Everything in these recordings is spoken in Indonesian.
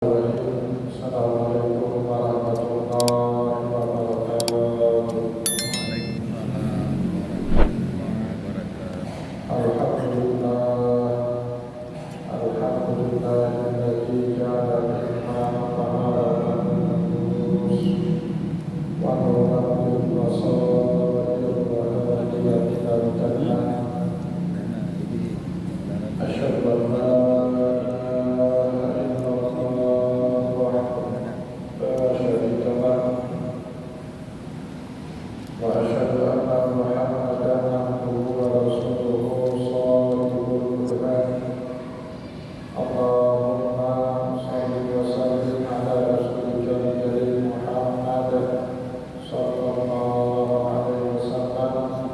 Assalamualaikum warahmatullahi wabarakatuh. Alhamdulillah, alhamdulillahilladzi ja'ala al-iman taharatan nufus wa nuran lil basair wa hadiyan ilal jannah. Asyhadu an la ilaha illallah wahdahu la syarika lah wa asyhadu anna Muhammadan abduhu wa rasuluhu shadiqul qur'an. Allahumma shalli wa sallim ala rasulika jalil Muhammad sallallahu alaihi wasallam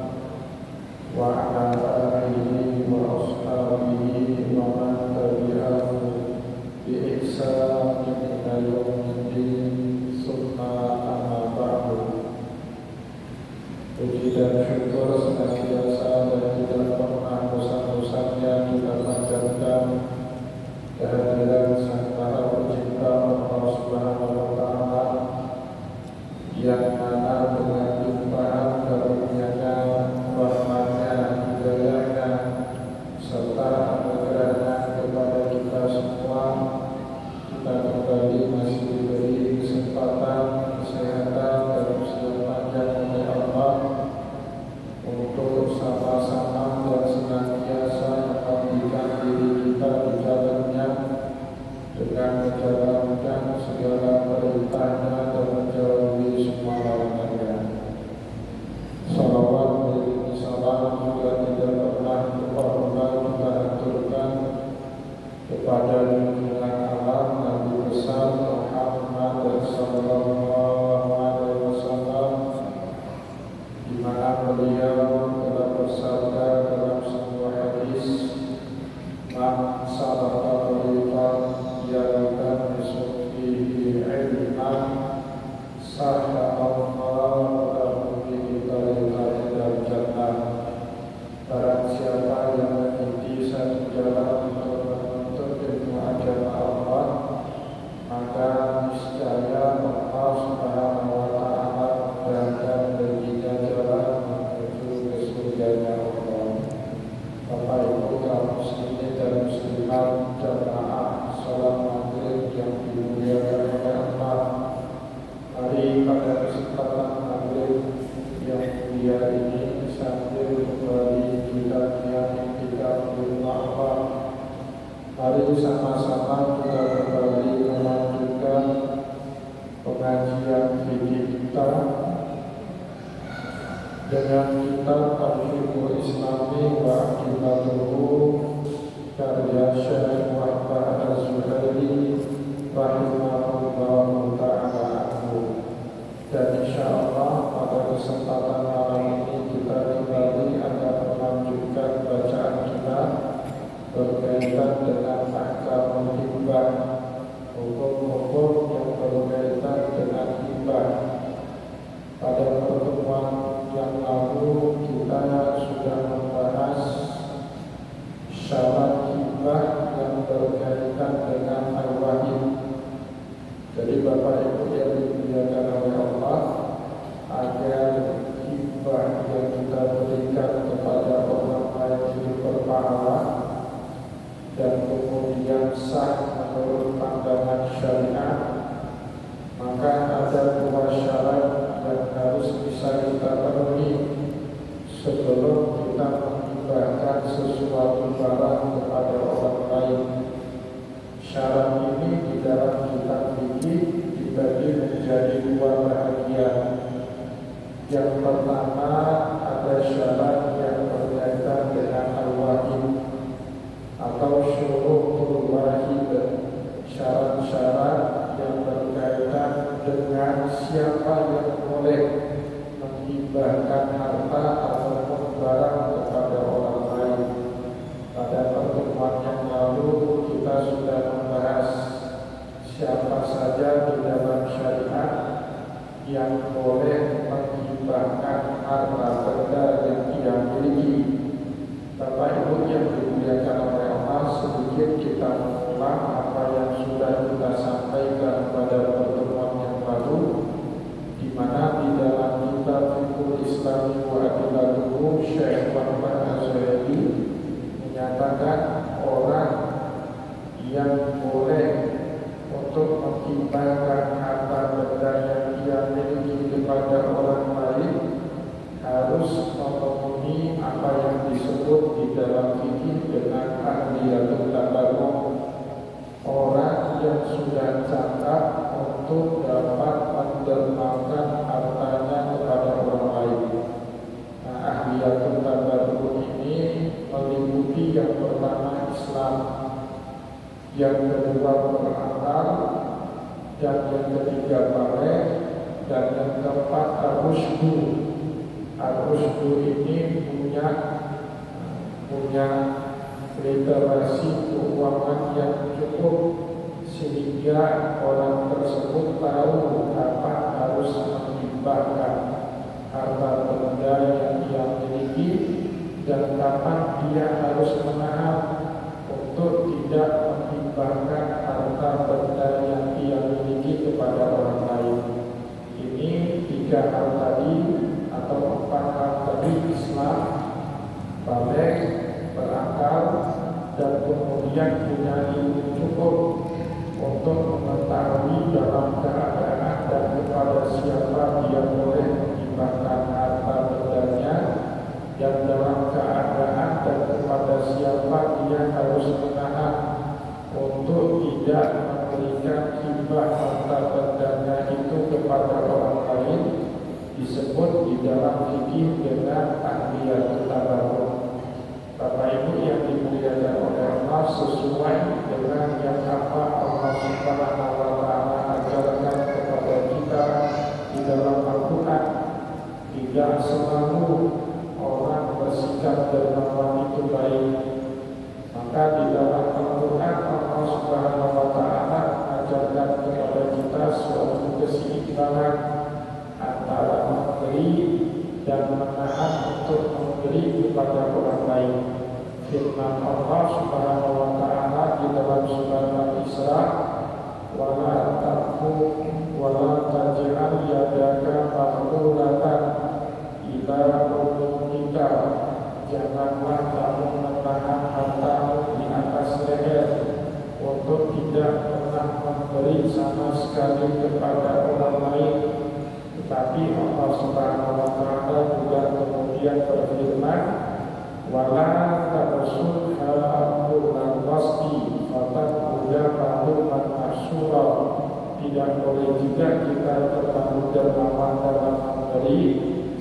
wa ala alihi wa ashabihi wa man tabi'ahu bi ihsanin ila yaumiddin. Summa amma ba'du. Puji dan syukur senantiasa dan tidak pernah bosan-bosannya kita panjatkan kehadiran Sang Maha Pencipta Allah Subhanahu wa Ta'ala, yang mana dengan limpahan karunia-Nya, rahmat-Nya, hidayah-Nya, serta anugerah-Nya kepada kita semua, kita kembali masih diberi kesempatan, kesehatan, dan usia panjang oleh Allah untuk sama-sama dan senantiasa mengabdikan diri kita di jalan-Nya dengan menjalankan segala perintah-Nya dan menjauhi semua larangan-Nya. Salawat beriringi salam juga tidak pernah lupa kita aturkan kepada junjungan alam Nabi besar Muhammad sallallahu alaihi wasallam, di mana beliau telah bersabda dalam sebuah hadis, "Man sabaka tariqan yaltamisu fihi ilman sahalallahu lahu bihi tariqan ilal jannah." Barang siapa yang mengikuti satu jalan untuk menuntut ilmu agama Allah, maka niscaya Allah Subhanahu wa Ta'ala memudahkan baginya jalan menuju ke surganya Allah. Bapak Ibu kaum muslimin dan muslimat jamaah salat maghrib yang dimuliakan oleh Allah, mari pada kesempatan maghrib yang mulia ini, sambil kembali kita niat-niat Allah, mari sama-sama kita kembali melanjutkan pengajian fikih kita dengan kitab Al-Fiqhul Islami wa Aqibatuhu karya Syekh Wahbah Az-Zuhaili rahimahullahu ta'ala anhu. Dan insyaallah pada kesempatan malam ini kita kembali akan melanjutkan bacaan kita berkaitan dengan ahkamul hibah, hukum-hukum yang berkaitan dengan hibah. Pada pertemuan yang lalu kita sudah membahas syarat hibah yang berkaitan dengan al-wahid. Jadi Bapak Ibu yang dimuliakan oleh Allah, agar hibah yang kita berikan kepada orang lain itu berpahala dan kemudian sah menurut pandangan syariat, maka ada dua syarat yang harus bisa kita penuhi sebelum kita menghibahkan sesuatu barang kepada orang lain. Syarat ini di dalam kitab fikih dibagi menjadi dua bahagian. Yang pertama ada syarat yang berkaitan dengan al-wahid atau syurutul wahid, syarat-syarat yang berkaitan dengan siapa yang boleh menghibahkan harta ataupun barang kepada orang lain. Pada pertemuan yang lalu kita sudah membahas siapa saja di dalam syariat yang boleh menghibahkan harta benda yang ia miliki. Bapak Ibu yang dimuliakan oleh Allah, sedikit kita mengulang apa yang sudah kita sampaikan menghibahkan harta benda yang ia miliki kepada orang lain harus memenuhi apa yang disebut di dalam fikih dengan ahliyatul tabarruk, orang yang sudah cakap untuk dapat mendermakan hartanya kepada orang lain. Nah, ahliyatul tabarruk ini meliputi yang pertama Islam, yang kedua berakal, dan yang ketiga balik, dan yang keempat ar-rusydu. Ar-rusydu ini punya literasi keuangan yang cukup sehingga orang tersebut tahu kapan harus menghibahkan harta benda yang ia miliki dan kapan dia harus menahan untuk tidak menghibahkan harta benda yang ia miliki kepada orang lain. Ini 3 hal tadi atau 4 hal tadi: Islam, balik, berakal, dan kemudian punya ilmu cukup untuk mengetahui dalam keadaan dan kepada siapa dia boleh menghibahkan harta bendanya, dan dalam keadaan dan kepada siapa dia harus menahan untuk tidak memberikan hibah harta bendanya itu kepada orang lain, disebut di dalam fikih dengan ahliyatul tabarruk. Bapak Ibu yang dimuliakan oleh Allah, sesuai dengan yang apa Allah Subhanahu wa Ta'ala ajarkan kepada kita di dalam Al-Quran, tidak selalu orang bersikap dermawan itu baik. Maka di dalam Al-Quran Allah Subhanahu wa Ta'ala ajarkan kepada kita suatu keseimbangan antara memberi dan menahan untuk memberi kepada orang lain. Firman Allah Subhanahu wa Ta'ala di dalam surat Al-Isra, "Wala taqfu wala taj'al yadaka maghlulatan ila unuqika." Janganlah kamu menahan hartamu di atas leher untuk tidak pernah memberi sama sekali kepada orang lain. Tetapi Allah Subhanahu wa Ta'ala juga kemudian berfirman, "Wala tabsutha kullal basti fatakhuda maluman mahsura." Tidak boleh juga kita terlalu dermawan dalam memberi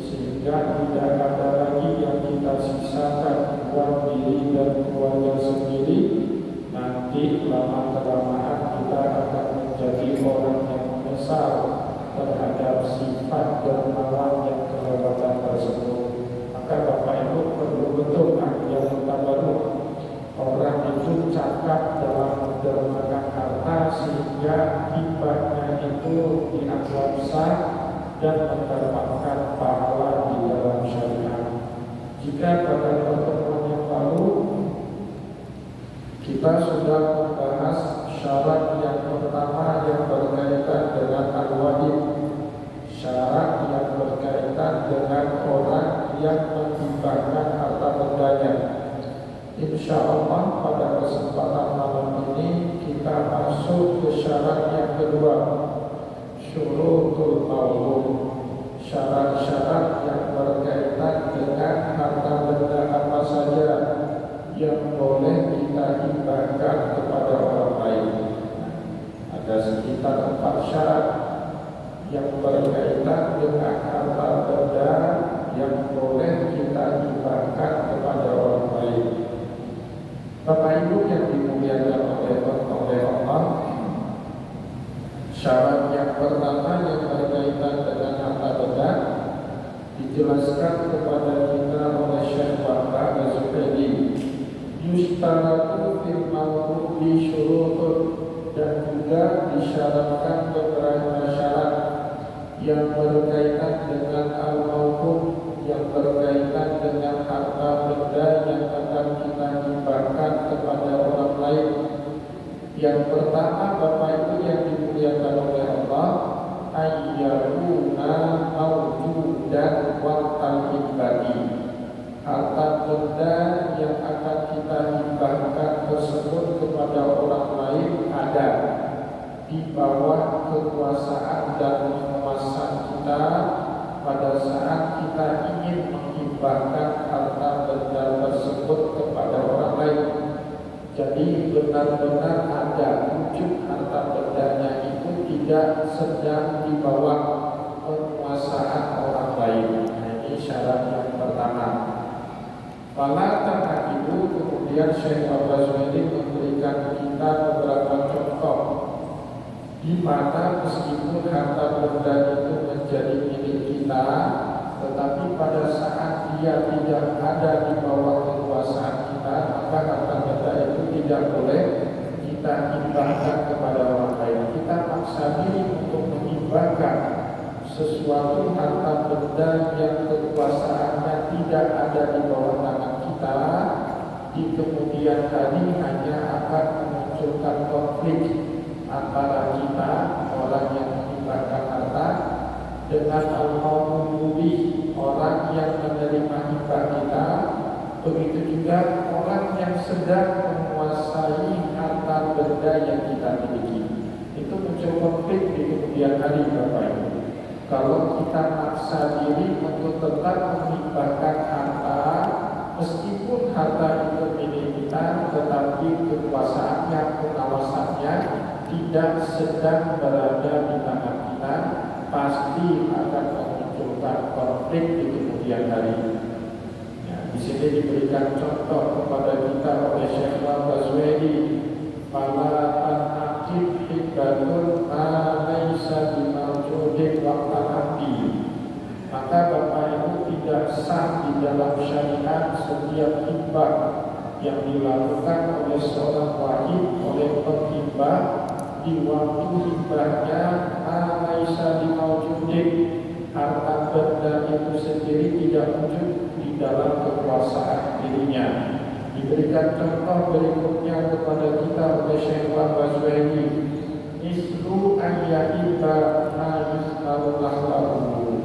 sehingga tidak ada lagi yang kita sisakan buat diri dan keluarga sendiri. Nanti lama-kelamaan kita akan menjadi orang yang menyesal terhadap sifat dermawan yang kelewatan tersebut. Maka Bapak Ibu perlu betul ahliyatul tabarruk. Orang itu cakap dalam mendermakan harta sehingga hibahnya itu dianggap sah dan mendapatkan pahala di dalam syariat. Jika pada pertemuan yang lalu kita sudah membahas syarat yang pertama yang berkaitan dengan al-wajib, syarat yang berkaitan dengan orang yang menghibahkan harta bendanya. Insya Allah pada kesempatan malam ini kita masuk ke syarat yang kedua, syurutul mawlud, syarat-syarat yang berkaitan dengan harta benda apa saja yang boleh kita hibahkan kepada orang lain. Ada sekitar 4 syarat yang berkaitan dengan harta benda yang boleh kita hibahkan kepada orang lain. Bapak Ibu yang dimuliakan oleh Allah, syarat yang pertama yang berkaitan dengan harta benda dijelaskan kepada kita oleh Syekh Wahbah Az-Zuhaili. Yustaratu fil mawludi syurutun, dan juga disyaratkan beberapa syarat yang berkaitan dengan al-mawlud, yang berkaitan dengan harta benda yang akan kita hibahkan kepada orang lain. Yang pertama Bapak Ibu yang dimuliakan oleh Allah, ayyaruna mawjudan wa al-hibati. Harta benda yang akan kita hibahkan tersebut kepada orang lain ada. di bawah kekuasaan dan penguasaan kita pada saat kita ingin menghibahkan harta benda tersebut kepada orang lain. Jadi benar-benar ada wujud harta bendanya itu tidak sedang di bawah penguasaan orang lain. Nah, ini syarat yang pertama. Fala ta'adilu, kemudian Syekh Al-Ghazwini memberikan kita beberapa contoh di mana meskipun harta benda itu menjadi milik kita, tetapi pada saat dia tidak ada di bawah kekuasaan kita, maka harta benda itu tidak boleh kita hibahkan kepada orang lain. Kita paksa diri untuk menghibahkan sesuatu harta benda yang kekuasaannya tidak ada di bawah tangan kita, di kemudian hari hanya akan memunculkan konflik antara kita, orang yang menghibahkan harta, dengan al-mawmuli, orang yang menerima hibah kita. Begitu juga orang yang sedang menguasai harta benda yang kita miliki. Itu muncul konflik di kemudian hari, Bapak Ibu. Kalau kita maksa diri untuk tetap menghibahkan harta, meskipun harta itu milik kita, tetapi kekuasaannya, pengawasannya tidak sedang berada di tangan kita, pasti akan memunculkan konflik di kemudian hari. Ya, di sini diberikan contoh kepada kita oleh Syekh Al-Ghazwini, fala tanaqib hibbatul ma laisa bimawjudin waqtal abdi. Maka Bapak Ibu, tidak sah di dalam syariat setiap hibah yang dilakukan oleh seorang wahid, oleh penghibah, di waktu hibahnya alaisa dimawjudin, harta benda itu sendiri tidak wujud di dalam kekuasaan dirinya. Diberikan contoh berikutnya kepada kita oleh Syekh Al-Ghazwini, isru ayyahibba ma yus'alullah lahu.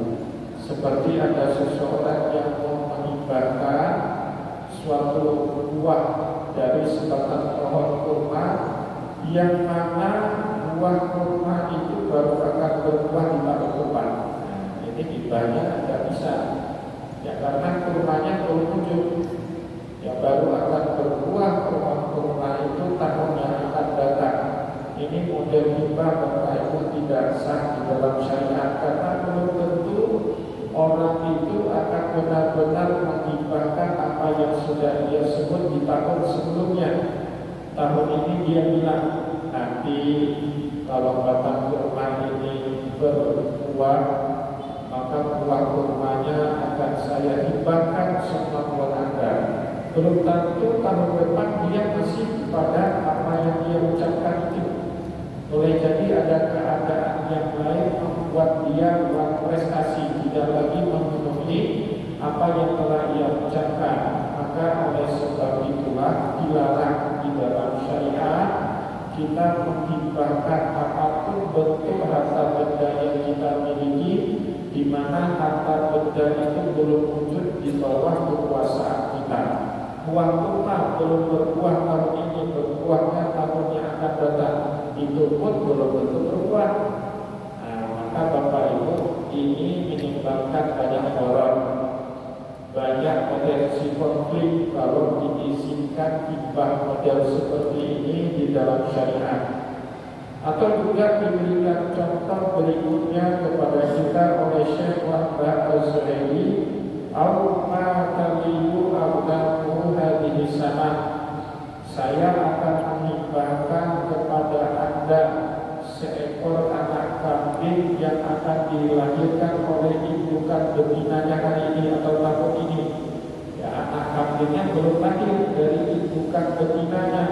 Seperti ada seseorang yang mau menghibahkan suatu buah dari sebatang pohon kurma, yang mana buah kurma itu baru akan berbuah di tahun depan. Ini hibahnya tidak bisa, ya karena kurmanya belum wujud. Ya baru akan berbuah pohon kurma itu tahun yang akan datang. Ini model hibah Bapak Ibu tidak sah di dalam syariat, karena belum tentu orang itu akan benar-benar menghibahkan apa yang sudah dia sebut di tahun sebelumnya. Tahun ini dia bilang, nanti kalau batang kurma ini berbuah, maka buah kurmanya akan saya hibahkan semua buat Anda. Belum tentu tahun depan dia masih pada apa yang dia ucapkan itu. Boleh jadi ada keadaan yang lain membuat dia buat prestasi, tidak lagi memenuhi apa yang telah ia ucapkan. Maka oleh sebab itulah dilarang di dalam syariat kita menghibahkan apapun bentuk harta benda yang kita miliki, di mana harta benda itu belum wujud di bawah kekuasaan kita. Buah kurma belum berbuah tahun ini, berbuahnya tahun yang akan datang, itu pun belum tentu berbuah. Nah, maka Bapak Ibu, ini menimbulkan banyak orang, banyak potensi konflik kalau diizinkan hibah model seperti ini di dalam syariat. Atau juga diberikan contoh berikutnya kepada kita oleh Syekh Wahbah Az-Zuhaili, au ma talibu abdahu hadhihi sana. Saya akan menghibahkan kepada Anda seekor anak kambing yang akan dilahirkan oleh indukan betinanya hari ini atau tahun ini. Ya, anak kambingnya belum lahir dari indukan betinanya,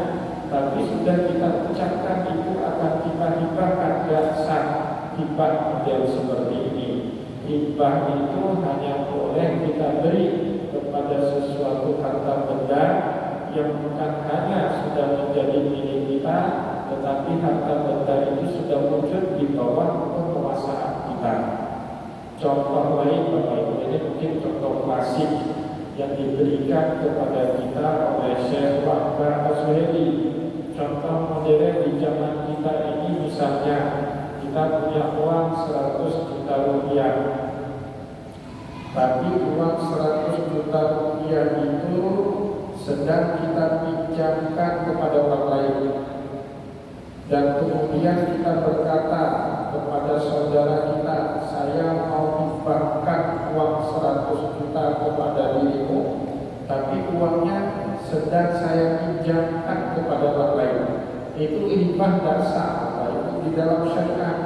tapi sudah kita ucapkan itu akan kita hibahkan. Dasar hibah model seperti ini. Hibah itu hanya boleh kita beri kepada sesuatu harta benda yang bukan hanya sudah menjadi milik kita, tetapi harta benda itu sudah wujud di bawah penguasaan kita. Contoh lain Bapak Ibu, ini mungkin contoh klasik yang diberikan kepada kita oleh Syekh Wahbah Az-Zuhaili. Contoh modern di zaman kita ini misalnya kita punya uang 100 juta rupiah, tapi uang 100 juta rupiah itu sedang kita pinjamkan kepada orang lain, dan kemudian kita berkata kepada saudara kita, saya mau hibahkan uang 100 juta kepada dirimu, tapi uangnya sedang saya pinjamkan kepada orang lain. Itu hibah dasar, itu di dalam syariat.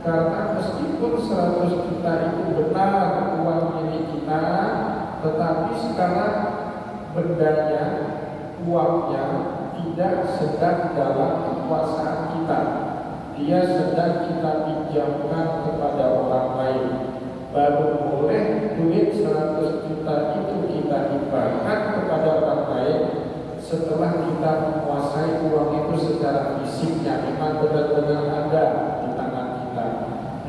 Karena meskipun 100 juta itu benar uang milik kita, tetapi sekarang bendanya, uangnya tidak sedang dalam kekuasaan kita. Dia sedang kita pinjamkan kepada orang lain. Baru boleh duit 100 juta itu kita hibahkan kepada orang lain setelah kita menguasai uang itu secara fisiknya. Memang benar-benar ada di tangan kita,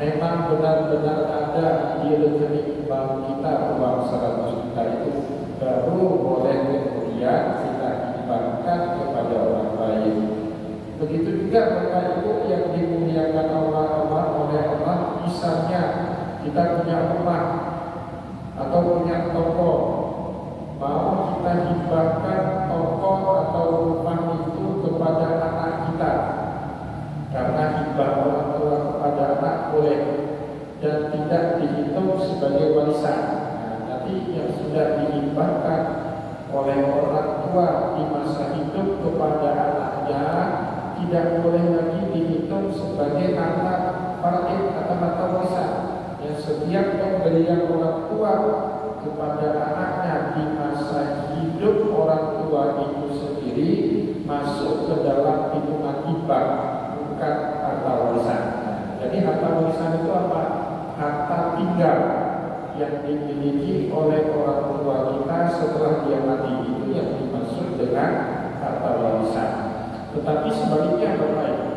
memang benar-benar ada di rekening bank kita uang 100 juta itu, baru boleh kemudian kita hibahkan kepada orang lain. Begitu juga Bapak Ibu yang dimuliakan oleh Allah, misalnya kita punya rumah atau punya toko, mau kita hibahkan toko atau rumah itu kepada anak kita, karena hibah orang tua kepada anak boleh dan tidak dihitung sebagai warisan. Nanti yang sudah dihibahkan oleh orang tua di masa hidup kepada anaknya tidak boleh lagi dihitung sebagai harta fardh atau harta warisan. Yang setiap pemberian orang tua kepada anaknya di masa hidup orang tua itu sendiri masuk ke dalam hitungan hibah, bukan harta warisan. Jadi harta warisan itu apa? Harta tinggal yang dimiliki oleh orang tua kita setelah dia mati, itu yang dimaksud dengan harta warisan. Tetapi sebaliknya Bapak Ibu,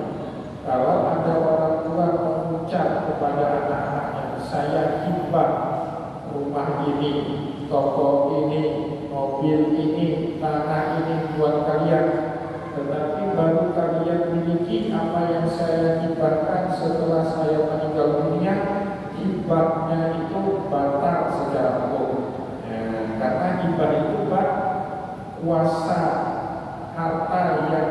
kalau ada orang tua mengucap kepada anak-anaknya, saya hibah rumah ini, toko ini, mobil ini, tanah ini buat kalian, tetapi baru kalian miliki apa yang saya hibahkan setelah saya meninggal dunia, hibahnya itu batal secara hukum. Karena hibah itu kuasa harta yang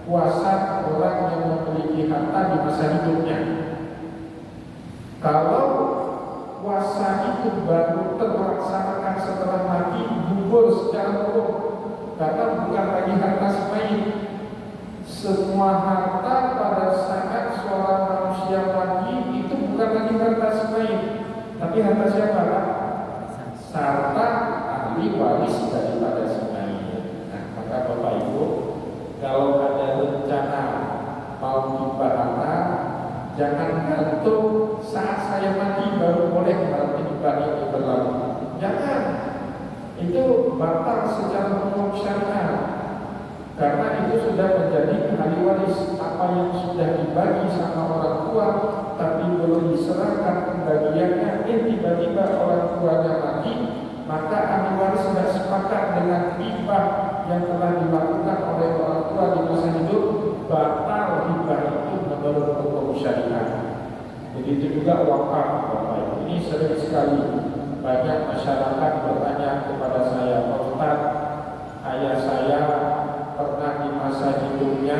kuasa orang yang memiliki harta di masa hidupnya. Kalau kuasa itu baru terlaksanakan setelah mati, gugur secara hukum, karena bukan lagi harta semain. Semua harta pada saat seorang manusia mati itu bukan lagi harta semain, tapi harta siapa? Harta ahli waris daripada semain. Nah, maka Bapak Ibu, kalau ada rencana mau hibah harta, jangan gantung saat saya mati baru boleh harta hibah ini berlaku. Jangan, itu batal secara hukum syariat, karena itu sudah menjadi ahli waris. Apa yang sudah dibagi sama orang tua tapi belum diserahkan pembagiannya, tiba-tiba orang tuanya mati, maka ahli waris sudah sepakat dengan hibah yang telah dilakukan oleh orang tua di masa hidup, batal hibah itu menurut hukum syariat. Begitu juga wakaf, Bapak Ibu. Ini sering sekali banyak masyarakat bertanya kepada saya, Pak Ustaz, ayah saya pernah di masa hidupnya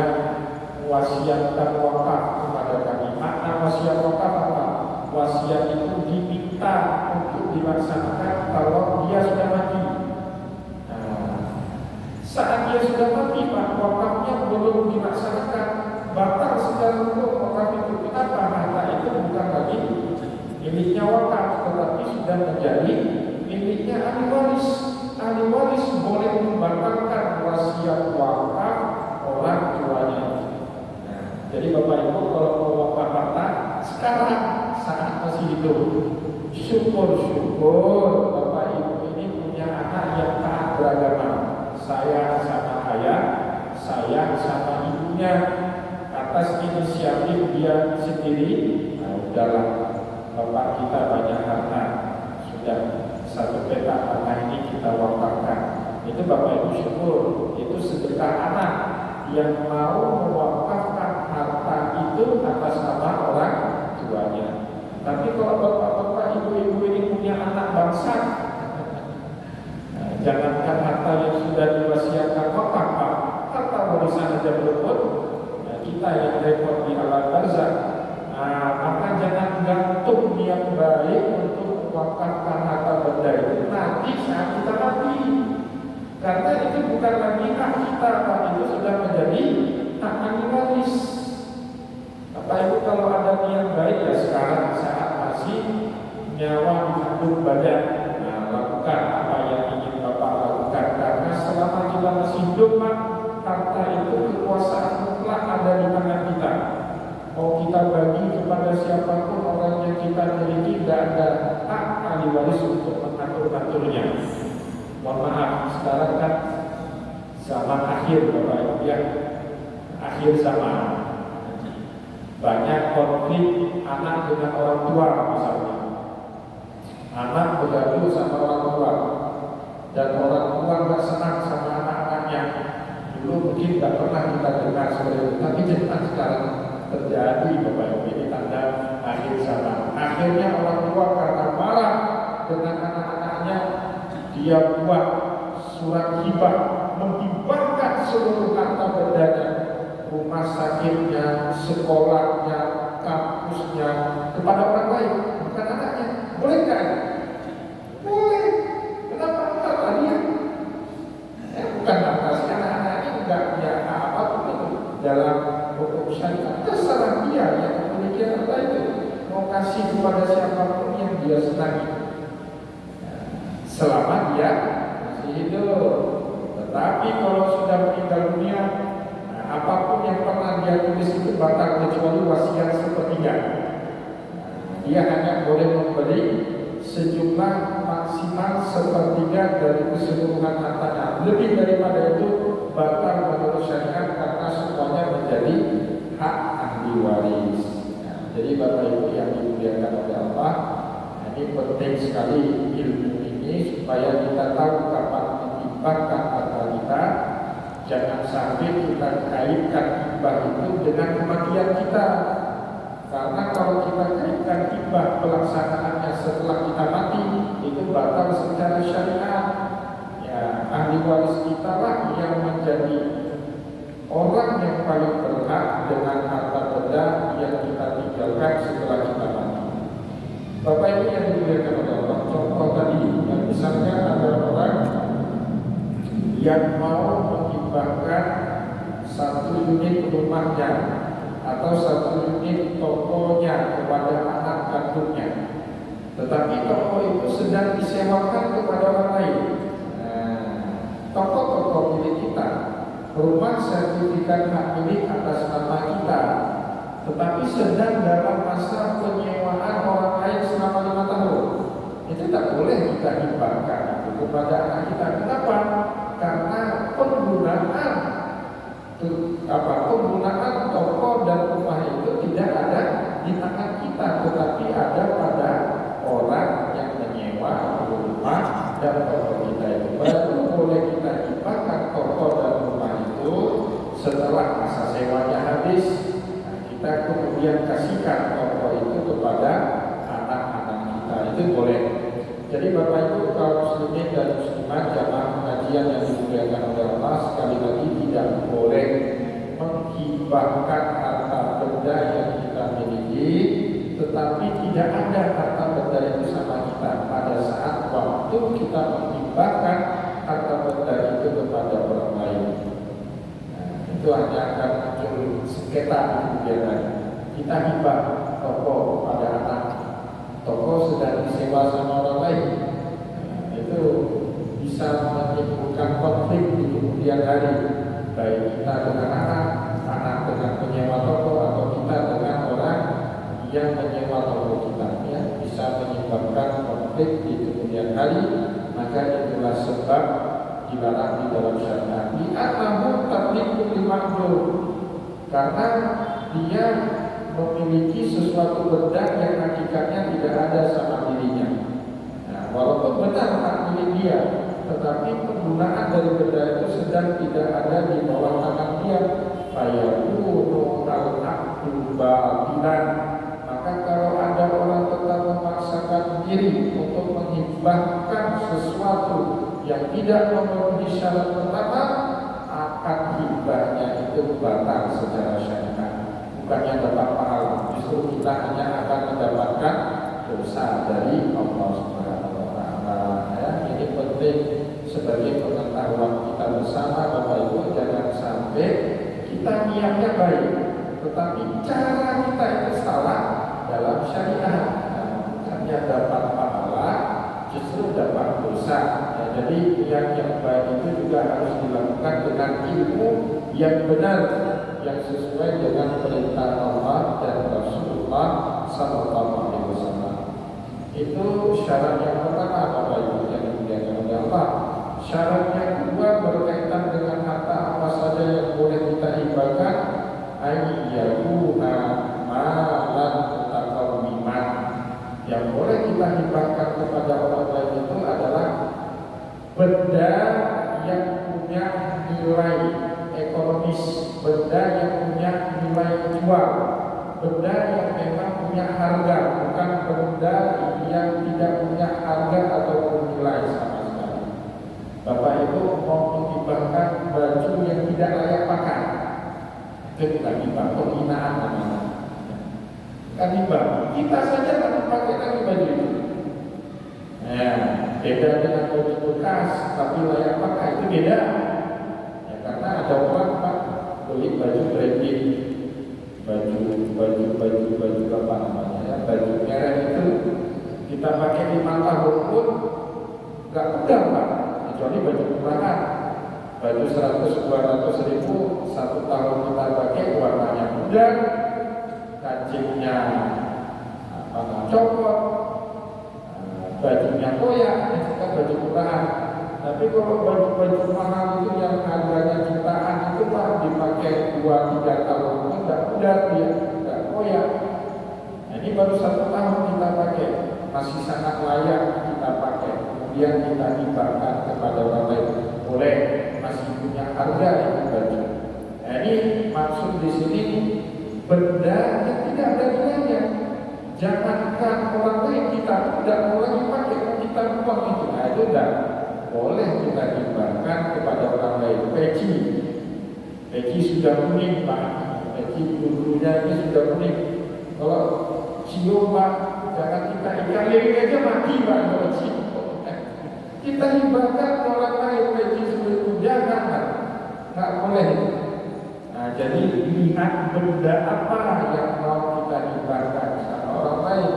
wasiatkan wakaf kepada kami. Makna wasiat wakaf apa? Wasiat itu diminta untuk dilaksanakan kalau dia sudah mati. Saat dia sudah mati, Pak, wakafnya belum dilaksanakan, batal secara hukum wakaf itu. Kenapa? Harta itu bukan lagi miliknya wakaf, tetapi sudah menjadi miliknya ahli waris. Ahli waris boleh membatalkan wasiat wakaf orang tuanya. Jadi Bapak Ibu, kalau mau wakaf harta sekarang saat masih hidup, syukur-syukur Bapak Ibu ini punya anak yang taat beragama. Saya sama ayah, saya sama ibunya, atas inisiatif dia sendiri. Nah, udahlah, bapak kita banyak harta, sudah satu petak tanah ini kita wakafkan. Itu Bapak Ibu syukur, itu sedekah anak yang mau mewakafkan harta itu atas nama orang tuanya. Tapi kalau bapak-bapak, ibu-ibu ini punya anak bangsa, jangankan harta yang sudah diwasiatkan wakaf, harta warisan aja belum, kita yang repot di alam barzakh. Maka jangan gantung niat baik untuk mewakafkan harta benda itu nanti saat kita mati. Karena itu bukan lagi hak kita, Pak, itu sudah menjadi hak ahli waris. Bapak Ibu kalau ada niat baik ya sekarang saat masih nyawa di kandung badan, lakukan apa yang ingin Bapak lakukan. Karena selama kita masih hidup, Pak, harta itu kekuasaan mutlak ada di tangan kita. Mau kita bagi kepada siapapun orang yang kita miliki, tidak ada hak ahli waris untuk mengatur-aturnya. Mohon maaf, sekarang kan zaman akhir Bapak Ibu ya, akhir zaman. Banyak konflik anak dengan orang tua misalnya. Anak bergaduh sama orang tua dan orang tua nggak senang sama anak-anaknya. Dulu mungkin nggak pernah kita dengar seperti itu, tapi jelas sekarang terjadi Bapak Ibu. Ini tanda akhir zaman. Akhirnya orang tua karena marah dengan anak-anaknya, dia buat surat hibah, menghibahkan seluruh harta bendanya, rumah sakitnya, sekolahnya, kampusnya kepada orang lain, bukan anaknya. Boleh kan? Boleh. Kenapa enggak tadi? Bukan atas anak-anaknya enggak punya apa-apa itu dalam hukum syariat. Terserah dia yang memiliki harta itu mau kasih kepada siapapun yang dia senangi, selama dia masih hidup. Tetapi kalau sudah meninggal dunia, apapun yang pernah dia tulis itu batal kecuali wasiat sepertiga. Dia hanya boleh memberi sejumlah maksimal sepertiga dari keseluruhan hartanya. Lebih daripada itu batal menurut syariat karena semuanya menjadi hak ahli waris. Jadi Bapak Ibu yang dimuliakan oleh Allah, ini penting sekali ilmu ini supaya kita tahu kapan menghibahkan harta kita. Jangan sampai kita kaitkan hibah itu dengan kematian kita. Karena kalau kita kaitkan hibah pelaksanaannya setelah kita mati, itu batal secara syariat. Ya, ahli waris kita lah yang menjadi orang yang paling berhak dengan harta benda yang kita tinggalkan setelah kita mati. Bapak Ibu yang dimuliakan oleh Allah, contoh tadi, yang misalnya ada orang yang mau menghibahkan satu unit rumahnya atau satu unit tokonya kepada anak kandungnya, tetapi toko itu sedang disewakan kepada orang lain. Toko-toko milik kita, rumah sertifikat hak milik atas nama kita, tetapi sedang dalam masa penyewaan orang lain selama 5 tahun. Itu tak boleh kita hibahkan itu kepada anak kita. Kenapa? Karena penggunaan toko dan rumah itu tidak ada di tangan kita, tetapi ada pada orang yang menyewa rumah dan toko kita itu. Baru boleh kita hibahkan toko dan rumah itu setelah masa sewanya habis. Kita kemudian kasihkan toko itu kepada anak-anak kita, itu boleh. Jadi Bapak Ibu kaum muslimin dan muslimat jamaah pengajian yang dimuliakan oleh Allah, sekali lagi tidak boleh menghibahkan harta benda yang kita miliki, tetapi tidak ada harta benda itu sama kita pada saat waktu kita menghibahkan harta benda itu kepada orang lain. Itu hanya akan muncul sengketa di kemudian. Kita hibah toko pada anak, toko sedang disewa sama orang lain, itu bisa menimbulkan konflik di kemudian hari, baik kita dengan anak dengan penyewa toko, atau kita dengan orang yang menyewa toko kita, ya, bisa menyebabkan konflik di kemudian hari. Maka itulah sebab dilarang di dalam syariat. Li'annahu tabliqul limakhluk, karena dia memiliki sesuatu benda yang hakikatnya tidak ada sama dirinya. Nah, walaupun benar hak milik dia, tetapi penggunaan dari benda itu sedang tidak ada di bawah tangan dia. Fayakunu al-aqdu batilan. Maka kalau ada orang tetap memaksakan diri untuk menghibahkan sesuatu yang tidak memenuhi syarat pertama, akad hibahnya itu batal secara syariat. Bukannya dapat pahala, justru kita hanya akan mendapatkan dosa dari Allah Subhanahu wa taala. Ya, ini penting sebagai pengetahuan kita bersama, Bapak Ibu. Jangan sampai kita niatnya baik, tetapi cara kita itu salah dalam syariat. Hanya dapat pahala, justru dapat dosa. Ya, jadi yang baik itu juga harus dilakukan dengan ilmu yang benar, yang sesuai dengan perintah Allah dan Rasulullah Sallallahu Alaihi Wasallam. Itu syarat yang pertama, Bapak Ibu yang dimuliakan oleh Allah. Syarat yang kedua berkaitan dengan harta apa saja yang boleh kita hibahkan, ayyakuna malan mutaqawwiman. Yang boleh kita hibahkan kepada orang lain itu adalah benda yang punya nilai ekonomis, benda yang punya nilai jual, benda yang memang punya harga, bukan benda yang tidak punya harga atau nilai sama sekali. Bapak Ibu mau menghibahkan baju yang tidak layak pakai, itu bukan hibah, penghinaan namanya. Kan hibah, kita saja tak pakai lagi baju itu. Beda dengan baju bekas tapi layak pakai, itu beda. Ya, karena ada orang Pak beli baju branding, baju apa namanya ya, baju merek itu kita pakai 5 tahun pun nggak mudah Pak, kecuali baju murahan. Baju 100-200 ribu 1 tahun kita pakai, warnanya mudah, kancingnya nggak copot, bajunya koyak, itu kan baju murahan. Tapi kalau baju-baju mahal itu yang harganya jutaan itu Pak, dipakai 2-3 tahun itu nggak mudah, dia nggak koyak. Nah, ini baru 1 tahun kita pakai, masih sangat layak kita pakai, kemudian kita hibahkan kepada orang lain, boleh, masih punya harga itu baju. Nah, ini maksud di sini benda yang tidak ada nilainya. Jangankan orang lain, kita tidak boleh pakai, kita buang itu. Nah, itu tidak boleh kita hibahkan kepada orang lain. Peci sudah kuning Pak, peci bulunya ini sudah kuning. Kalau cium Pak, jangan kita ikan lele aja mati Pak kalau cium. Kita hibahkan orang lain peci sudah jangan, nggak boleh. Nah, jadi lihat benda apa yang mau kita hibahkan sama orang lain.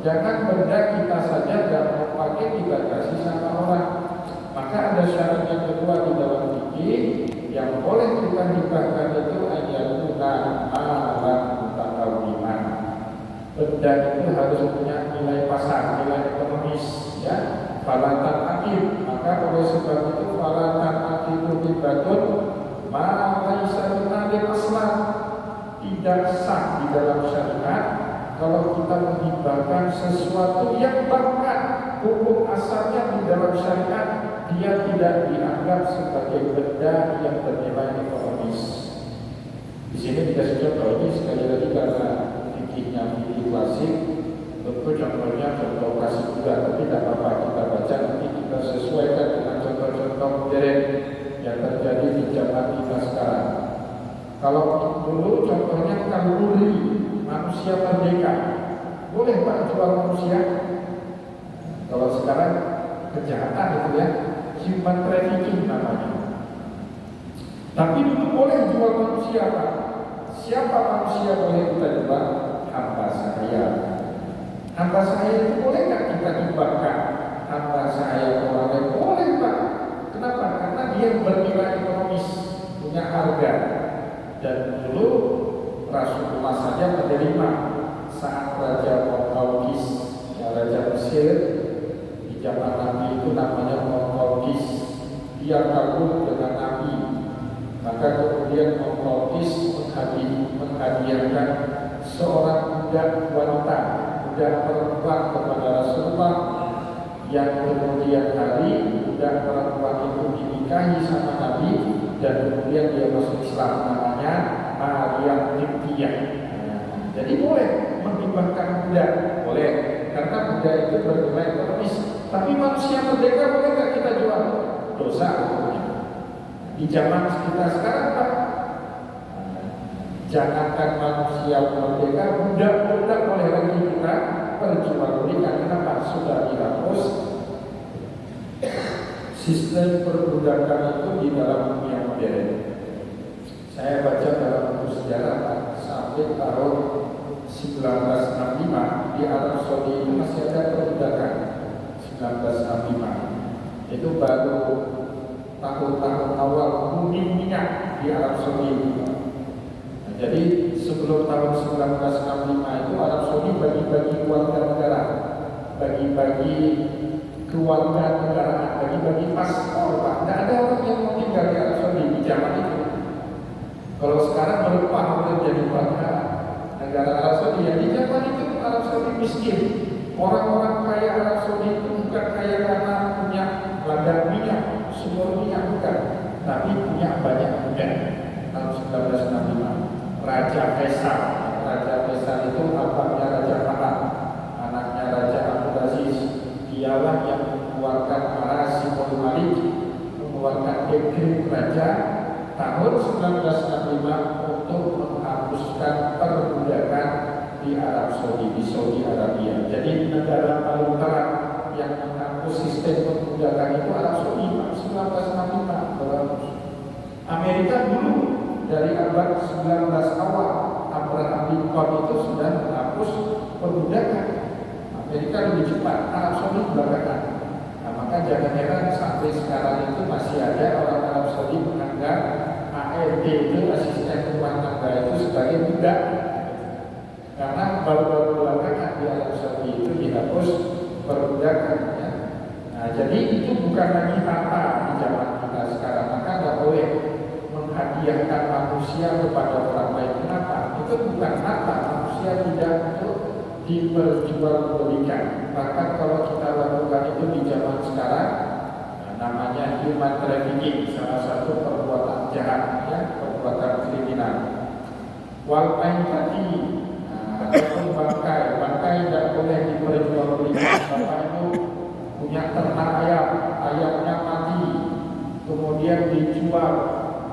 Jangan benda kita saja tidak mau pakai kita kasih sama orang. Maka ada syarat yang kedua di dalam fikih, yang boleh kita hibahkan itu ayyakuna malan mutaqawwiman. Benda itu harus punya nilai pasar, nilai ekonomis, ya. Falatan akib, maka oleh sebab itu falatan akib tibatun ma laisa minadil aslan. Tidak sah di dalam syariat kalau kita menghibahkan sesuatu yang bahkan hukum asalnya di dalam syariat dia tidak dianggap sebagai benda yang bernilai ekonomis. Di sini dikasih contoh ini sekali lagi karena fikihnya fikih klasik, tentu contohnya contoh klasik juga, tapi tidak apa-apa kita baca nanti kita sesuaikan dengan contoh-contoh modern yang terjadi di zaman kita sekarang. Kalau dulu contohnya kaluri, manusia merdeka, boleh Pak jual manusia? Kalau sekarang kejahatan itu ya, human trafficking namanya. Tapi dulu boleh jual manusia Pak. Siapa manusia boleh kita jual? Hamba saya. Hamba saya itu boleh nggak kita hibahkan? Hamba saya orang lain boleh Pak. Kenapa? Karena dia bernilai ekonomis, punya harga. Dan dulu Rasulullah saja menerima saat Raja Muqawqis, ya, Raja Mesir di zaman Nabi itu namanya Muqawqis. Dia kagum dengan Nabi, maka kemudian Muqawqis menghadiahkan seorang budak wanita, budak perempuan kepada Rasulullah yang kemudian hari budak perempuan itu dinikahi sama Nabi dan kemudian dia masuk Islam, namanya Maryam Qibtiyah. Jadi boleh menghibahkan budak, boleh, karena budak itu bernilai ekonomis. Tapi manusia merdeka boleh nggak kita jual? Dosa hukumnya. Di zaman kita sekarang Pak, jangankan manusia merdeka, budak-budak boleh lagi kita perjualbelikan. Kenapa? Sudah dihapus sistem perbudakan itu di dalam dunia modern. Saya baca dalam buku sejarah Pak, sampai tahun 1965 di Arab Saudi itu masih ada perbudakan. 1965 itu baru tahun-tahun awal booming minyak di Arab Saudi. Jadi sebelum tahun 1965 itu Arab Saudi bagi-bagi keluarga negara, bagi-bagi keluarga negaraan, bagi-bagi paspor Pak. Tidak ada orang yang mau tinggal di Arab Saudi di zaman itu. Kalau sekarang berubah menjadi warga negara Arab Saudi, ya di zaman itu Arab Saudi miskin. Orang-orang kaya Arab Saudi itu bukan kaya karena punya ladang minyak, sumur minyak, bukan, tapi punya banyak budak. Tahun 1965 Raja Faisal itu abangnya Raja Fahad, anaknya Raja Abdul Aziz. Dialah yang mengeluarkan Arasimul Malik, mengeluarkan dekret raja tahun 1965 untuk menghapuskan perbudakan di Arab Saudi, di Saudi Arabia. Jadi negara paling terat yang menghapus sistem perbudakan itu Arab Saudi 1965. Amerika dulu dari abad 19 awal Abraham Lincoln itu sudah menghapus perbudakan. Amerika lebih cepat, Arab Saudi belakangan. Nah, maka jangan heran sampai sekarang itu masih ada orang Arab Saudi menganggap ART itu asisten rumah tangga itu sebagai budak. Karena baru-baru belakangan di Arab Saudi itu dihapus perbudakan. Ya. Nah, jadi itu bukan lagi harta di zaman kita sekarang. Maka nggak boleh menghadiahkan manusia kepada orang lain. Kenapa? Itu bukan harta, manusia tidak untuk diperjualbelikan. Bahkan kalau kita lakukan itu di zaman sekarang, namanya human trafficking, salah satu perbuatan jahat, ya, perbuatan kriminal. Wal tadi ataupun bangkai tidak boleh diperjualbelikan. Bapak itu punya ternak ayam, ayamnya mati, kemudian dijual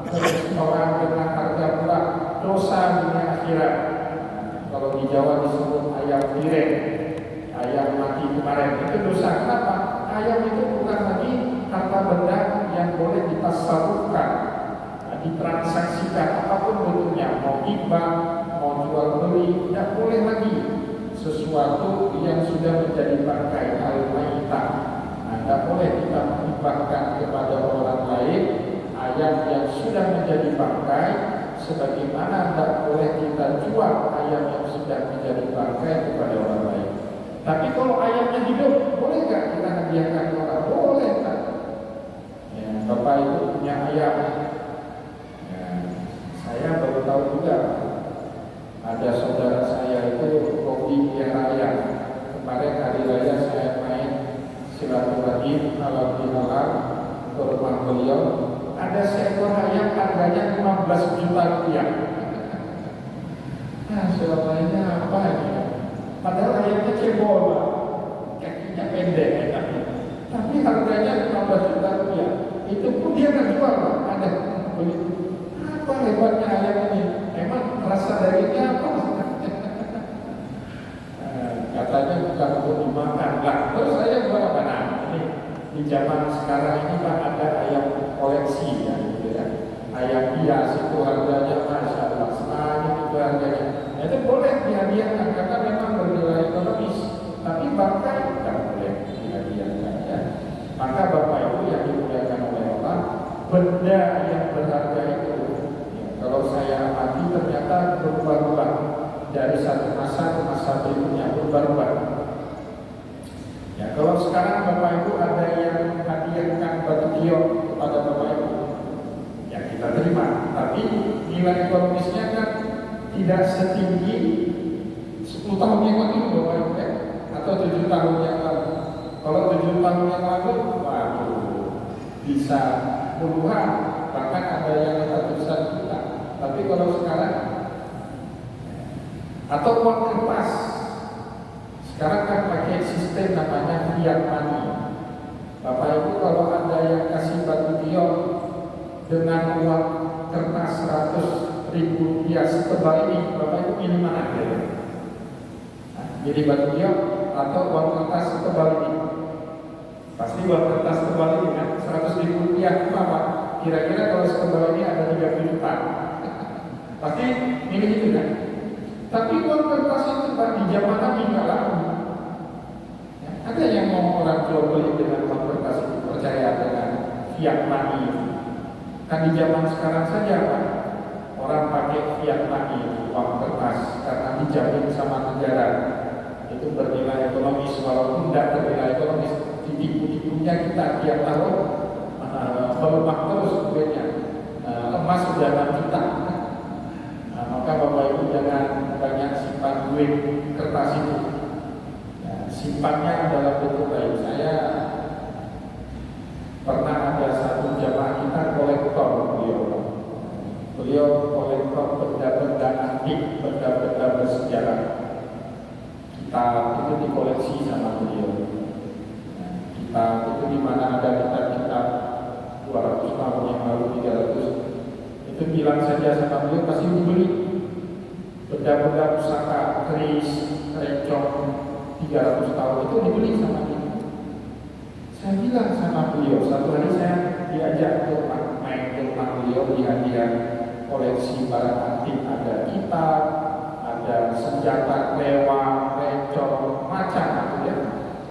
ke restoran dengan harga murah, dosa dunia akhirat. Kalau di Jawa disebut ayam tiren, ayam mati kemarin, itu dosa. Kenapa? Ayam itu bukan lagi harta benda yang boleh ditasarufkan, ditransaksikan apapun bentuknya, mau hibah, mau jual beli, tidak boleh lagi. Sesuatu yang sudah menjadi bangkai al-maitah, tidak boleh kita menghibahkan kepada orang lain. Ayam yang sudah menjadi bangkai, sebagaimana tidak boleh kita jual ayam yang sudah menjadi bangkai kepada orang lain. Tapi kalau ayamnya hidup, boleh nggak kita hadiahkan orang? Boleh kan? Ya, Bapak itu punya ayam. Ya, saya baru tahu juga ada saudara saya itu hobi pelihara ayam. Kemarin hari raya saya main silaturahim alhamdulillah ke rumah beliau. Ada seekor ayam harganya 15 juta rupiah. Nah, selama ini apa ini? Padahal ayamnya cebol, kakinya pendek, tapi harganya 15 juta rupiah. Itu pun dia nggak jual, Pak. Ada beli. Apa hebatnya ayam ini? Emang rasa dagingnya apa? Katanya bukan untuk dimakan. Lah, terus saya buat apa? Nah, ini di zaman sekarang ini Pak, ada ayam koleksi ya, gitu ya. Ayam hias itu harganya masya Allah, semakin itu harganya. Itu boleh dihadiahkan karena memang bernilai ekonomis. Tapi bangkai tidak boleh dihadiahkan ya. Maka Bapak Ibu yang dimuliakan oleh Allah, benda yang berharga itu, ya, kalau saya amati ternyata berubah-ubah dari satu masa ke masa berikutnya, berubah-ubah. Ya, kalau sekarang Bapak Ibu ada yang menghadiahkan batu giok kepada Bapak Ibu, ya kita terima. Tapi nilai ekonomisnya kan tidak setinggi 10 tahun yang lalu Bapak Ibu, atau 7 tahun yang lalu. Kalau 7 tahun yang lalu, waduh, bisa puluhan, bahkan ada yang ratusan juta. Tapi kalau sekarang, atau uang kertas, sekarang kan pakai sistem namanya fiat money. Bapak Ibu kalau ada yang kasih batu biok dengan uang kertas 100.000 rupiah setebal ini, Bapak Ibu pilih mana? Jadi batu biok atau uang kertas setebal ini? Pasti uang kertas setebal ini kan, 100.000 rupiah itu apa? Kira-kira kalau setebal ini ada 30 juta. Pasti milih itu kan? Tapi uang kertas itu Pak di zaman Nabi nggak laku. Ya, ada yang mau orang jual beli dengan uang kertas itu, percaya dengan fiat money. Kan di zaman sekarang saja Pak, orang pakai fiat money, uang kertas, karena dijamin sama negara. Itu bernilai ekonomis, walaupun tidak bernilai ekonomis. Tipu-tipunya kita tiap tahun melemah terus duitnya. Emas sudah 6 juta. Maka Bapak Ibu jangan banyak simpan duit kertas itu. Ya, simpannya dalam bentuk baik. Saya pernah ada satu jamaah kita kolektor beliau kolektor benda-benda antik, benda-benda bersejarah. Kita itu dikoleksi sama beliau. Kita itu di mana ada kitab-kitab 200 tahun yang lalu, 300, itu bilang saja sama beliau pasti dibeli. Benda-benda pusaka keris, kerencong 300 tahun itu dibeli sama dia. Saya bilang sama beliau, satu hari saya diajak ke main ke rumah beliau, dia koleksi barang antik, ada kitab, ada senjata lewang, rencong, macam gitu ya.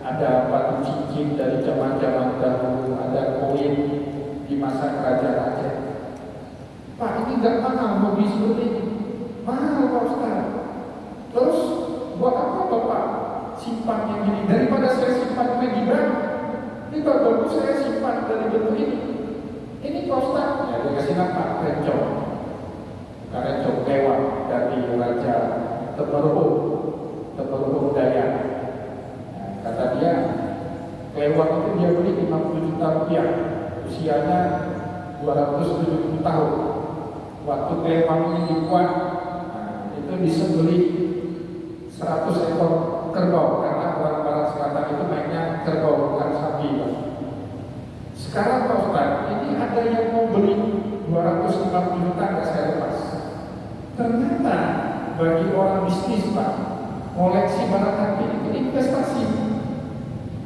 Ada batu cincin dari zaman-zaman dahulu, ada koin di masa kerajaan Aceh. Pak, ini nggak mahal mobil seperti ini. Mahal Pak Ustaz. Terus buat apa Bapak simpan yang ini? Daripada saya simpan di bank, ini bagus saya simpan dari bentuk ini. Ini Pak Ustaz, ya dia kasih nama rencong. Rencong lewat dari Raja Temerhum Dayak. Kata dia, lewat itu dia beli 50 juta rupiah, usianya 270 tahun. Waktu lewat ini dibuat, itu disembeli 100 ekor kerbau, karena orang-orang selatan itu mainnya kerbau bukan sapi. Sekarang Pak Ustaz, ini ada yang mau beli 250 juta, nggak saya lepas. Ternyata bagi orang bisnis Pak, koleksi barang antik itu investasi.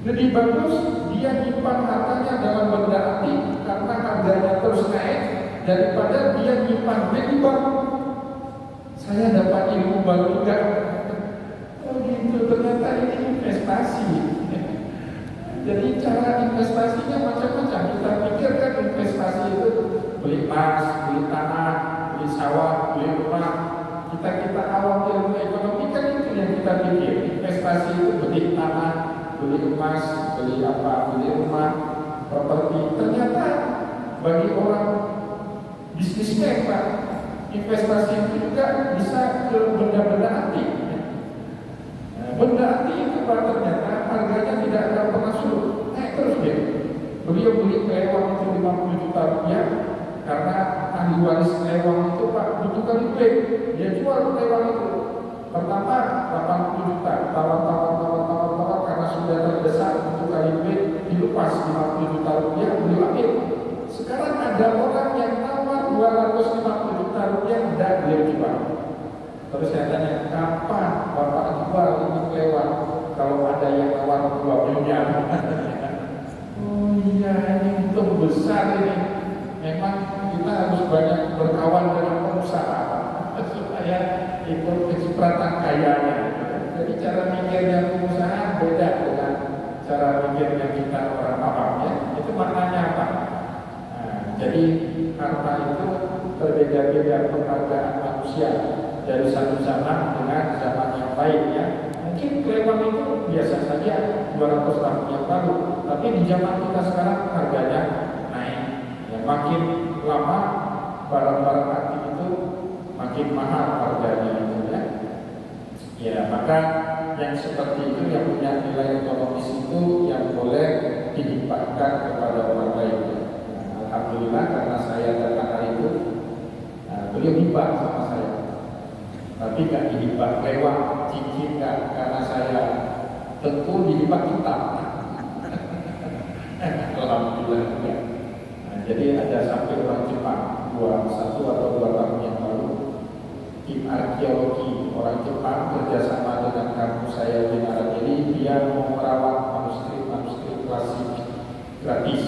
Lebih bagus dia nyimpan hartanya dalam benda antik karena harganya terus naik daripada dia nyimpan di bank. Saya dapat ilmu baru juga. Oh gitu, ternyata ini investasi. Jadi cara investasinya macam-macam. Kita pikirkan investasi itu beli emas, beli tanah, beli sawah, beli rumah. Kita awam ilmu ekonomi kan itu yang kita pikir. Investasi itu beli tanah, beli emas, beli apa, beli rumah, properti. Ternyata bagi orang bisnismen Pak, investasi itu juga bisa ke benda-benda antik. Benda antik itu Pak, ternyata harganya tidak akan pernah surut, naik terus dia. Beliau beli lewang itu 50 juta rupiah karena ahli waris lewang itu Pak butuhkan duit. Dia jual lewang itu. Pertama 80 juta, tawar karena sudah terdesak untuk kali duit, dilepas 50 juta rupiah, beliau ambil. Sekarang ada orang yang tawar 250 juta rupiah, dan beliau jual. Terus saya tanya, kapan Bapak jual ini lewat? Kalau ada yang tawar 2 miliar. Oh iya, ini untung besar ini. Memang kita harus banyak berkawan dengan pengusaha supaya ikut kecipratan kayanya. Jadi cara mikirnya pengusaha beda dengan cara mikirnya kita orang awam ya. Itu maknanya apa? Nah, jadi harta itu berbeda-beda penghargaan manusia dari satu zaman dengan zaman yang baik ya. Mungkin lewang itu biasa saja 200 tahun yang lalu, tapi di zaman kita sekarang harganya naik. Ya, makin lama barang-barang antik itu makin mahal harganya itu ya. Ya, maka yang seperti itu, yang punya nilai ekonomis itu yang boleh dihibahkan kepada orang lain. Alhamdulillah karena saya datang hari itu, beliau hibah sama saya. Tapi gak dihibah lewat cincin, gak, karena saya tentu dihibah kitab. Alhamdulillah ya. Jadi ada sampai orang Jepang 1 atau 2 tahun yang lalu, tim arkeologi orang Jepang kerjasama dengan kampus saya di Narajeli, dia mau merawat manuskrip klasik gratis.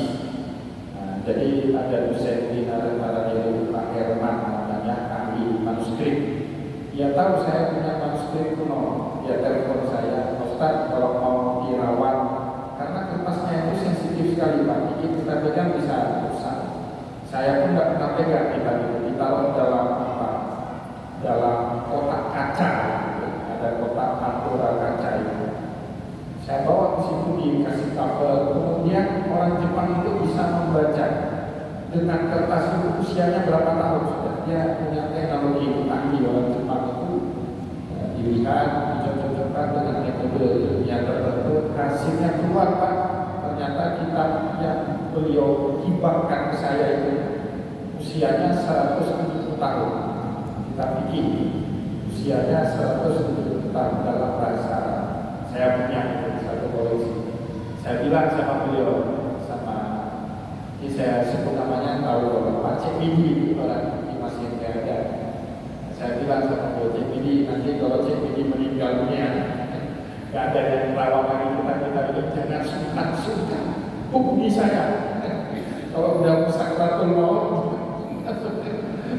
Jadi ada dosen di Narajeli, Pak Herman namanya, ahli manuskrip. Dia tahu saya punya manuskrip kuno, dia telepon saya, Ustaz kalau mau dirawat, karena kertasnya itu sensitif sekali Pak, jadi kita pegang bisa rusak. Saya pun nggak pernah pegang kita itu, ditaruh dalam dalam kotak kaca, ada kotak pantura kaca itu. Saya bawa ke situ, dikasih cover, kemudian orang Jepang itu bisa membaca dengan kertas itu usianya berapa tahun sudah. Dia punya teknologi itu canggih, orang Jepang itu dilihat, dicocokkan dengan metode yang tertentu, hasilnya keluar Pak. Ternyata kitab yang beliau hibahkan ke saya itu usianya 170 tahun. Kita pikir usianya 170 tahun dalam bahasa Arab. Saya punya satu koleksi. Saya bilang sama beliau, ini saya sebut namanya, tahu Pak Cik Bidi, orang di masjid yang ada. Saya bilang sama beliau, Cik Bidi, nanti kalau Cik Bidi meninggal dunia, gak ada yang merawat lagi kita ini, jangan sungkan hubungi saya. Kalau udah sakratul maut,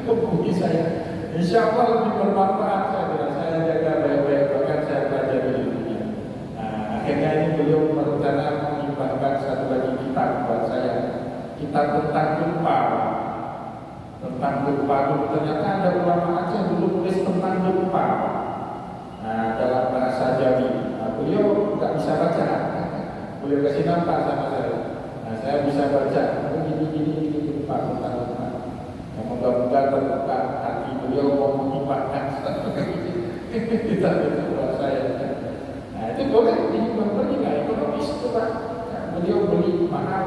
hubungi saya. Insya Allah lebih bermanfaat. Saya jaga baik-baik, bahkan saya pelajari dunia. Akhirnya ini beliau berencana menghibahkan satu lagi kitab buat saya. Kitab tentang gempa. Tentang gempa dulu, ternyata ada ulama Aceh dulu tulis tentang gempa. Dalam bahasa Jawi. Beliau nggak bisa baca. Beliau kasih nampak sama saya. Saya bisa baca. Gini gempa tentang gempa. Moga-moga terbuka hati beliau mau menghibahkan kita itu buat saya. Itu boleh diberi nggak ekonomis itu Pak. Beliau beli mahal.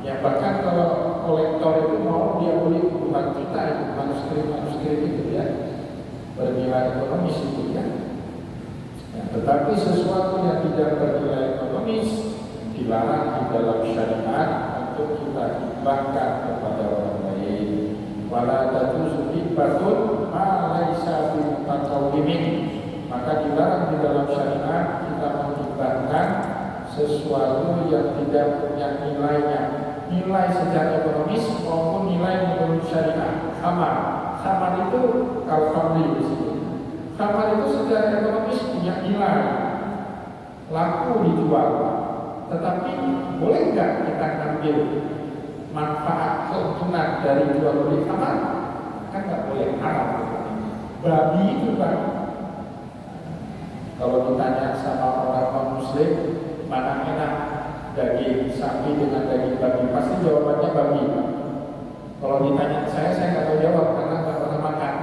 Ya bahkan kalau kolektor itu mau dia beli puluhan juta itu manuskrip itu ya, bernilai ekonomis itu ya. Tetapi sesuatu yang tidak bernilai ekonomis dilarang di dalam syariat untuk kita hibahkan kepada orang lain. Wala tajuzu hibbatun ma laisa bimutakawwimin. Maka dilarang di dalam syariat kita menghibahkan sesuatu yang tidak punya nilainya, nilai secara ekonomis maupun nilai menurut syariat. Khamar itu kalau khamri di sini. Khamar itu secara ekonomis punya nilai, laku dijual. Tetapi boleh nggak kita ambil manfaat keuntungan dari jual beli khamar? Kan nggak boleh, haram. Babi itu Pak, kalau ditanya sama orang non-muslim mana enak, daging sapi dengan daging babi, pasti jawabannya babi. Kalau ditanya saya nggak tahu jawab karena nggak pernah makan.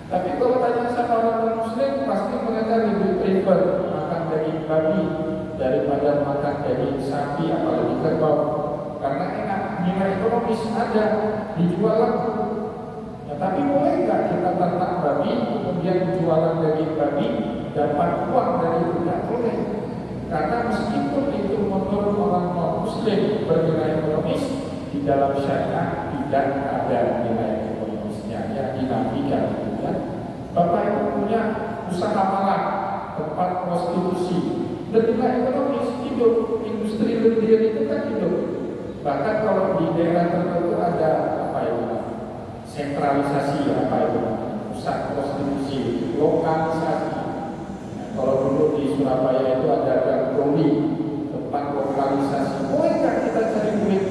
Tapi kalau tanya sama orang non-muslim, pasti mereka lebih prefer makan daging babi daripada makan daging sapi, apalagi kerbau. Karena enak, nilai ekonomis ada, dijual laku. Ya, tapi boleh nggak kita ternak babi, kemudian jualan daging babi, dapat uang dari itu? Nggak boleh. Karena meskipun itu menurut orang non-muslim bernilai ekonomis, di dalam syariat tidak ada nilai ekonomisnya, yang dinafikan. Ya. Bapak itu punya usaha malam, tempat prostitusi, bernilai ekonomis, hidup, industri lendir itu kan hidup. Bahkan kalau di daerah tertentu ada apa itu, sentralisasi apa itu, pusat prostitusi, lokalisasi. Kalau dulu di Surabaya itu ada Gangdoli, tempat lokalisasi. Boleh nggak kita cari duit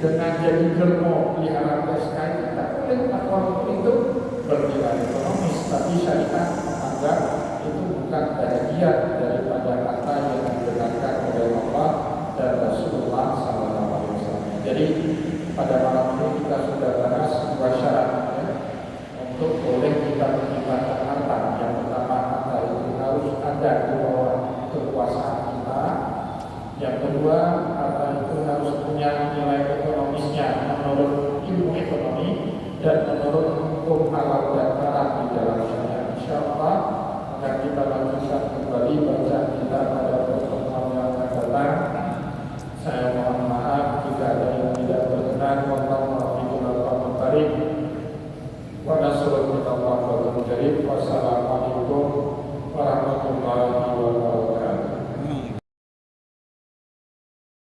dengan jadi germo pelihara PSK? Kita boleh, walaupun itu bernilai ekonomis, tapi syariat menganggap itu bukan bagian daripada kata yang dibenarkan oleh Allah dan Rasulullah SAW. Jadi pada malam ini kita sudah bahas dua syarat ya, untuk boleh kita menghibahkan harta. Yang pertama, harta itu harus ada berada di bawah kekuasaan kita. Yang kedua, harta itu harus punya nilai ekonomisnya menurut ilmu ekonomi dan menurut hukum halal dan haram di dalam syariat. Insyaallah akan kita lanjutkan kembali bacaan kita pada pertemuan yang akan datang. Saya mohon maaf jika ada yang tidak berkenan. Wallahu a'lam. Wa nasrul minallah wa Wassalamualaikum warahmatullahi